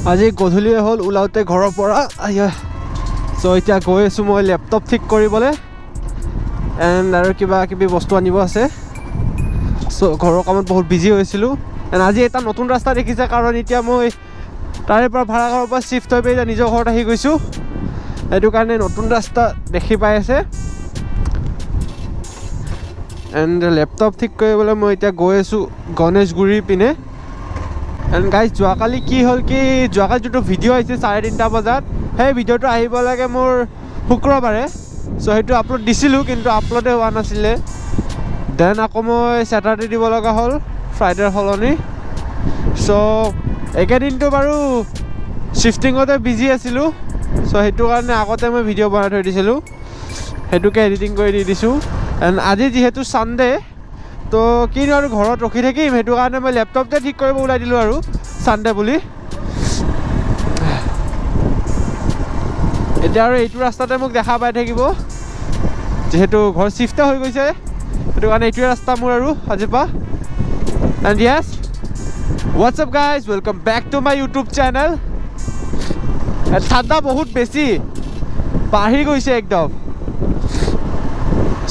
আজি গধূলি হ'ল ওলাওতে ঘৰৰ পৰা চ' এতিয়া গৈ আছোঁ মই লেপটপ ঠিক কৰিবলৈ এণ্ড আৰু কিবা কিবি বস্তু আনিব আছে চ' ঘৰৰ কামত বহুত বিজি হৈছিলোঁ এণ্ড আজি এটা নতুন ৰাস্তা দেখিছে কাৰণ এতিয়া মই তাৰে পৰা ভাড়াঘৰৰ পৰা শ্বিফ্ট হৈ পেলাই নিজৰ ঘৰত আহি গৈছোঁ সেইটো কাৰণে নতুন ৰাস্তা দেখি পাই আছে এণ্ড লেপটপ ঠিক কৰিবলৈ মই এতিয়া গৈ আছোঁ গণেশগুৰিৰ পিনে এণ্ড গাইজ যোৱাকালি কি হ'ল কি যোৱাকালি যোনটো ভিডিঅ' আহিছে 3:30 বজাত সেই ভিডিঅ'টো আহিব লাগে মোৰ শুক্ৰবাৰে চ' সেইটো আপলোড দিছিলোঁ কিন্তু আপলোডে হোৱা নাছিলে দেন আকৌ মই ছেটাৰডে দিব লগা হ'ল ফ্ৰাইডেৰ সলনি চ' একেদিনটো বাৰু শ্বিফটিঙতে বিজি আছিলোঁ চ' সেইটো কাৰণে আগতে মই ভিডিঅ' বনাই থৈ দিছিলোঁ সেইটোকে এডিটিং কৰি দি দিছোঁ এণ্ড আজি যিহেতু ছানডে তো কিনো আৰু ঘৰত ৰখি থাকিম সেইটো কাৰণে মই লেপটপতে ঠিক কৰিব ওলাই দিলোঁ আৰু ছানডে বুলি এতিয়া আৰু এইটো ৰাস্তাতে মোক দেখা পাই থাকিব যিহেতু ঘৰ শ্বিফ্টে হৈ গৈছে সেইটো কাৰণে এইটোৱে ৰাস্তা মোৰ আৰু আজিৰ পৰা and yes what's up guys welcome back to my YouTube channel ঠাণ্ডা বহুত বেছি বাঢ়ি গৈছে একদম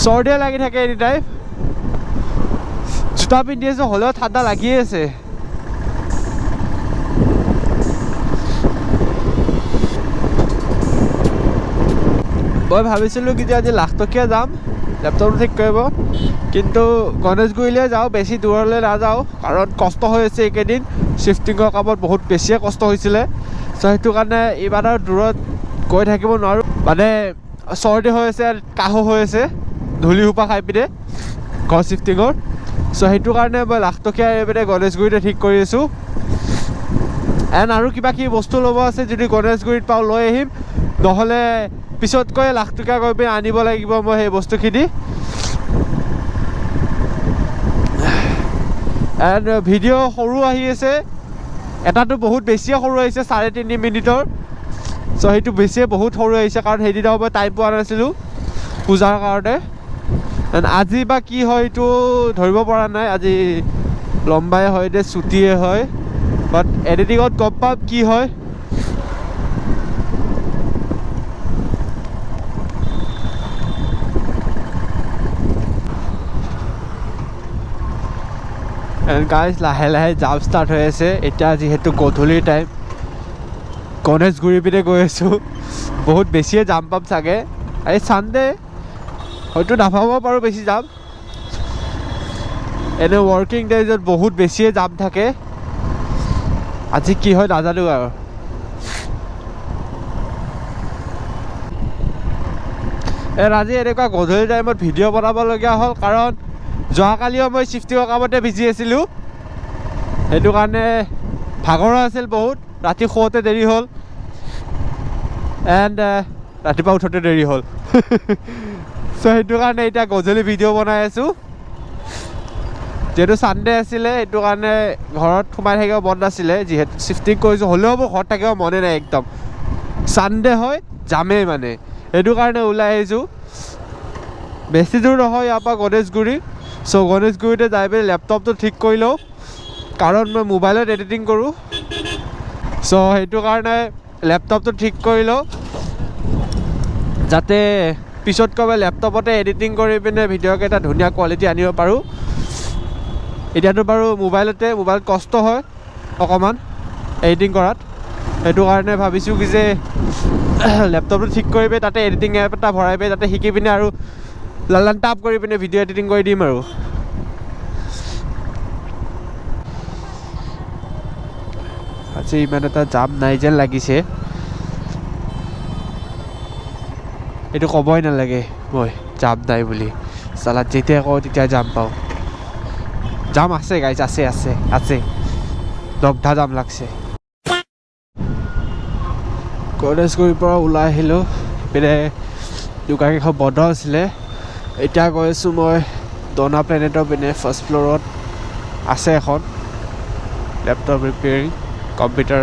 চৰ্দিয়ে লাগি থাকে এনি টাইম জোতা পিন্ধি আছোঁ হ'লেও ঠাণ্ডা লাগিয়ে আছে মই ভাবিছিলোঁ কি যে আজি লাখটকীয়া যাম লেপটপটো ঠিক কৰিব কিন্তু গণেশগুৰিলৈ যাওঁ বেছি দূৰলৈ নাযাওঁ কাৰণ কষ্ট হৈ আছে এইকেইদিন শ্বিফটিঙৰ কামত বহুত বেছিয়ে কষ্ট হৈছিলে চ' সেইটো কাৰণে এইবাৰ আৰু দূৰত গৈ থাকিব নোৱাৰোঁ মানে চৰ্দি হৈ আছে কাহো হৈ আছে ধূলি সোপা খাই পিনে ঘৰ শ্বিফটিঙৰ চ' সেইটো কাৰণে মই লাখটকীয়া এইপিনে গণেশগুৰিতে ঠিক কৰি আছোঁ এণ্ড আৰু কিবা কিবি বস্তু ল'ব আছে যদি গণেশগুৰিত পাওঁ লৈ আহিম নহ'লে পিছতকৈ লাখটকীয়া গৈ পিনে আনিব লাগিব মই সেই বস্তুখিনি এণ্ড ভিডিঅ' সৰু আহি আছে এটাতো বহুত বেছিয়ে সৰু আহিছে 3.5 মিনিটৰ চ' সেইটো বেছিয়ে বহুত সৰু আহিছে কাৰণ সেইদিনা মই টাইম পোৱা নাছিলোঁ পূজাৰ কাৰণে এণ্ড আজি বা কি হয় এইটো ধৰিব পৰা নাই আজি লম্বাই হয় নে চুটিয়ে হয় বাট এডিটিঙত গম পাম কি হয় এণ্ড গাইজ লাহে লাহে জাম ষ্টাৰ্ট হৈ আছে এতিয়া যিহেতু গধূলিৰ টাইম গণেশগুৰি পিনে গৈ আছোঁ বহুত বেছিয়ে জাম পাম চাগে এই ছানডে হয়তো নাভাবিব পাৰোঁ বেছি যাম এনে ৱৰ্কিং ডেজত বহুত বেছিয়ে জাম থাকে আজি কি হয় নাজানো আৰু আজি এনেকুৱা গধূলি টাইমত ভিডিঅ' বনাবলগীয়া হ'ল কাৰণ যোৱাকালিও মই শ্বিফটিঙৰ কামতে বিজি আছিলোঁ সেইটো কাৰণে ভাগৰো আছিল বহুত ৰাতি শুওঁতে দেৰি হ'ল এণ্ড ৰাতিপুৱা উঠোঁতে দেৰি হ'ল চ' সেইটো কাৰণে এতিয়া গধূলি ভিডিঅ' বনাই আছোঁ যিহেতু ছানডে আছিলে সেইটো কাৰণে ঘৰত সোমাই থাকিব মন নাছিলে যিহেতু শ্বিফটিং কৰিছোঁ হ'লেও মোৰ ঘৰত থাকিব মনে নাই একদম ছানডে হয় যামেই মানে সেইটো কাৰণে ওলাই আহিছোঁ বেছি দূৰ নহয় ইয়াৰ পৰা গণেশগুৰি চ' গণেশগুৰিতে যাই পিনে লেপটপটো ঠিক কৰি লওঁ কাৰণ মই মোবাইলত এডিটিং কৰোঁ চ' সেইটো কাৰণে লেপটপটো ঠিক কৰি লওঁ যাতে পিছতকৈ মই লেপটপতে এডিটিং কৰি পিনে ভিডিঅ'কেইটা ধুনীয়া কোৱালিটি আনিব পাৰোঁ এতিয়াতো বাৰু মোবাইলত কষ্ট হয় অকণমান এডিটিং কৰাত সেইটো কাৰণে ভাবিছোঁ কি যে লেপটপটো ঠিক কৰি পিনে তাতে এডিটিং এপ এটা ভৰাই পিনে তাতে শিকি পিনে আৰু লালান টাপ কৰি পিনে ভিডিঅ' এডিটিং কৰি দিম আৰু আজি ইমান এটা জাম নাই যেন লাগিছে এইটো ক'বই নালাগে মই জাম নাই বুলি চালাত যেতিয়া কওঁ তেতিয়া জাম পাওঁ জাম আছে গাইজ আছে আছে আছে দগধা জাম লাগছে গণেশগুৰিৰ পৰা ওলাই আহিলোঁ পিনে দোকানকেইখন বন্ধ আছিলে এতিয়া গৈ আছোঁ মই ডনা প্লেনেটৰ পিনে ফাৰ্ষ্ট ফ্ল'ৰত আছে এখন লেপটপ ৰিপেয়াৰিং কম্পিউটাৰ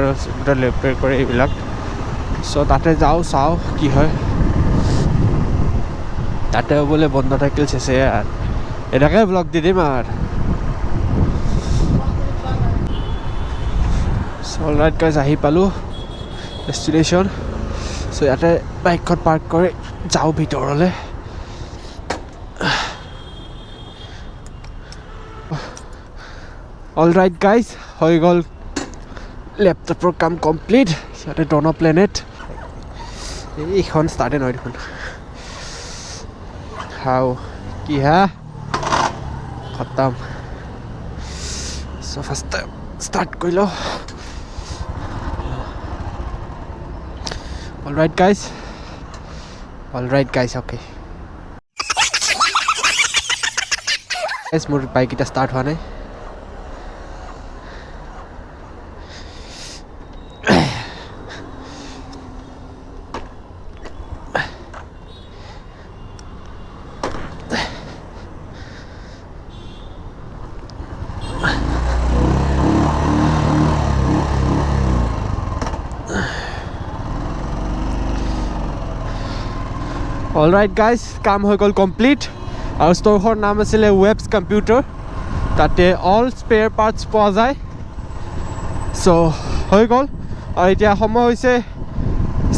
ৰিপেয়াৰ কৰে এইবিলাক চ' তাতে যাওঁ চাওঁ কি হয় তাতেও বোলে বন্ধ থাকিল চেছে আৰু এনেকৈ ব্লগ দি দিম আৰু So alright guys, আহি পালো ডেষ্টিনেশ্যন। চ' ইয়াতে বাইকখন পাৰ্ক কৰি যাওঁ ভিতৰলৈ। অলৰাইট গাইজ, হৈ গ'ল লেপটপৰ কাম কমপ্লিট। ইয়াতে ডন প্লেনেট এইখন ষ্টাৰ্টে নহয় দেখোন। হাও কি হা খতম। চ' ফাৰ্ষ্ট ষ্টাৰ্ট কৰি লওঁ। Alright guys okay. মোৰ বাইক এতিয়া ষ্টাৰ্ট হোৱা নাই। অলৰাইট গাইজ, কাম হৈ গ'ল কমপ্লিট। আৰু ষ্ট'ৰখনৰ নাম আছিলে ৱেবছ কম্পিউটাৰ। তাতে অল স্পেয়াৰ পাৰ্টছ পোৱা যায়। চ' হৈ গ'ল। আৰু এতিয়া সময় হৈছে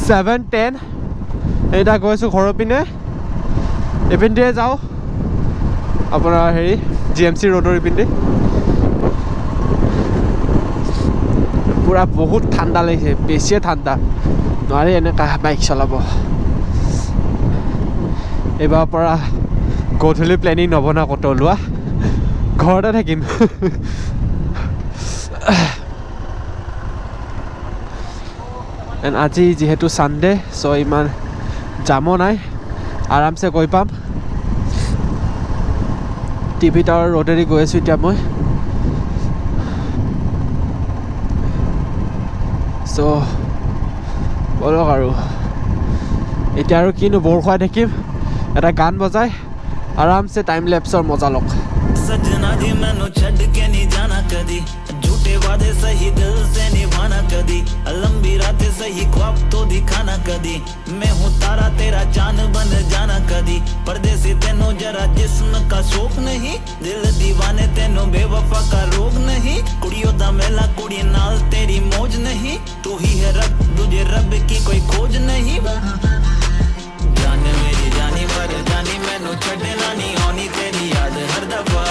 7:10। এতিয়া গৈ আছোঁ ঘৰৰ পিনে। এইপিনে যাওঁ আপোনাৰ হেৰি GMC ৰোডৰ ইপিনে। পূৰা বহুত ঠাণ্ডা লাগিছে, বেছিয়ে ঠাণ্ডা, নোৱাৰি এনেকুৱা বাইক চলাব। এইবাৰ পৰা গধূলি প্লেনিং নবনা ক'তো ওলোৱা, ঘৰতে থাকিম। এণ্ড আজি যিহেতু ছানডে, চ' ইমান জামো নাই, আৰামছে গৈ পাম। টিভি টাৱাৰ ৰোডেদি গৈ আছোঁ এতিয়া মই। চ' বলক আৰু এতিয়া আৰু কিনো বৰ খুৱাই থাকিম, এটা গান বজাই आराम से टाइम लैप्स और मजा लो। सजना जी मैनू छड़ के नहीं जाना कदी, झूठे वादे सही दिल से निभाना कदी, लंबी रातें सही ख्वाब तो दिखाना कदी, मैं हूँ तारा तेरा चांद बन जाना कदी, परदेसी तेनों जरा जिस्म का शौक नहीं, दिल दीवाने तेनों बेवफा का रोग नहीं, कुड़ियों दा मेला कुड़ी नाल तेरी मौज नहीं, तू ही है रब तुझे रब की कोई खोज नहीं। जान मेरी जानी पर जानी मैनू छड़ना नहीं आनी तेरी याद हर दफा,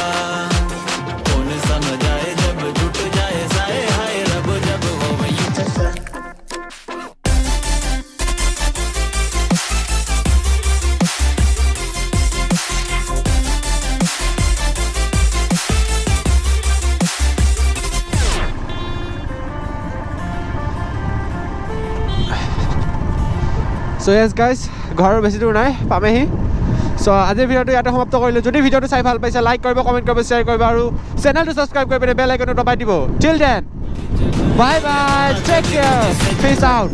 कौन समझाए जब टूट जाए साए हाय रब जब हो वही। So yes guys, ঘৰৰ বেছি দূৰ নাই, পামেহি। চ' আজিৰ ভিডিঅ'টো ইয়াতে সমাপ্ত কৰিলোঁ। যদি ভিডিঅ'টো চাই ভাল পাইছে লাইক কৰিব, কমেণ্ট কৰিব, শ্বেয়াৰ কৰিব আৰু চেনেলটো ছাবস্ক্ৰাইব কৰি পিনে বেল আইকনটো দবাই দিব। Till then bye bye, take care, peace out.